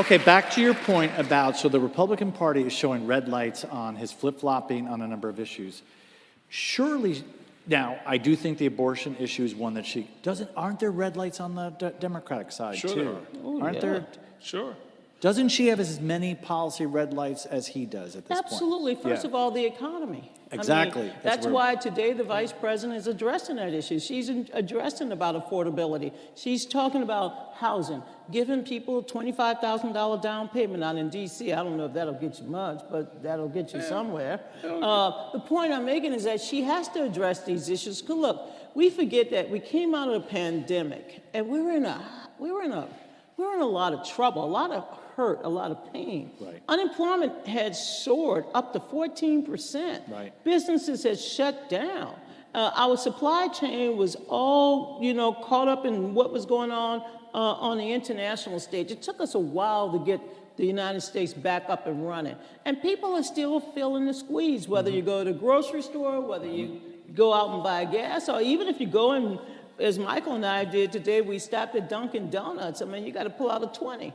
Okay, back to your point about, so the Republican Party is showing red lights on his flip-flopping on a number of issues. Surely, now, I do think the abortion issue is one that she doesn't, aren't there red lights on the Democratic side, sure too? there are. Oh, Aren't yeah. there? Sure. Doesn't she have as many policy red lights as he does at this Absolutely. point? First of all, the economy. Exactly. I mean, That's that's where- why today the vice president is addressing that issue. She's addressing about affordability. She's talking about housing, giving people $25,000 down payment. Not in D.C. I don't know if that'll get you much, but that'll get you somewhere. The point I'm making is that she has to address these issues. 'Cause look, we forget that we came out of the pandemic and we were in a lot of trouble, a lot of hurt, a lot of pain. Right. Unemployment had soared up to 14%. Right. Businesses had shut down. Our supply chain was all, caught up in what was going on the international stage. It took us a while to get the United States back up and running. And people are still feeling the squeeze, whether you go to the grocery store, whether you go out and buy gas, or even if you go in, as Michael and I did today, we stopped at Dunkin' Donuts. I mean, you got to pull out a 20,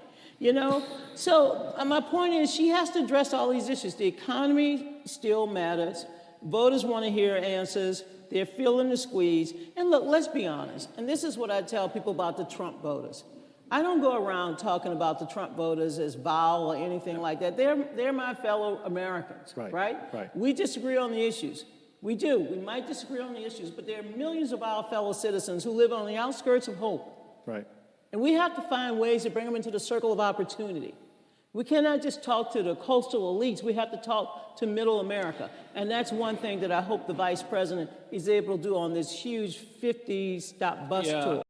So my point is she has to address all these issues. The economy still matters. Voters want to hear answers. They're feeling the squeeze. And look, let's be honest. And this is what I tell people about the Trump voters. I don't go around talking about the Trump voters as vile or anything like that. They're my fellow Americans, right? We disagree on the issues. We do. We might disagree on the issues, but there are millions of our fellow citizens who live on the outskirts of hope. Right. And we have to find ways to bring them into the circle of opportunity. We cannot just talk to the coastal elites. We have to talk to middle America. And that's one thing that I hope the vice president is able to do on this huge 50-stop bus tour.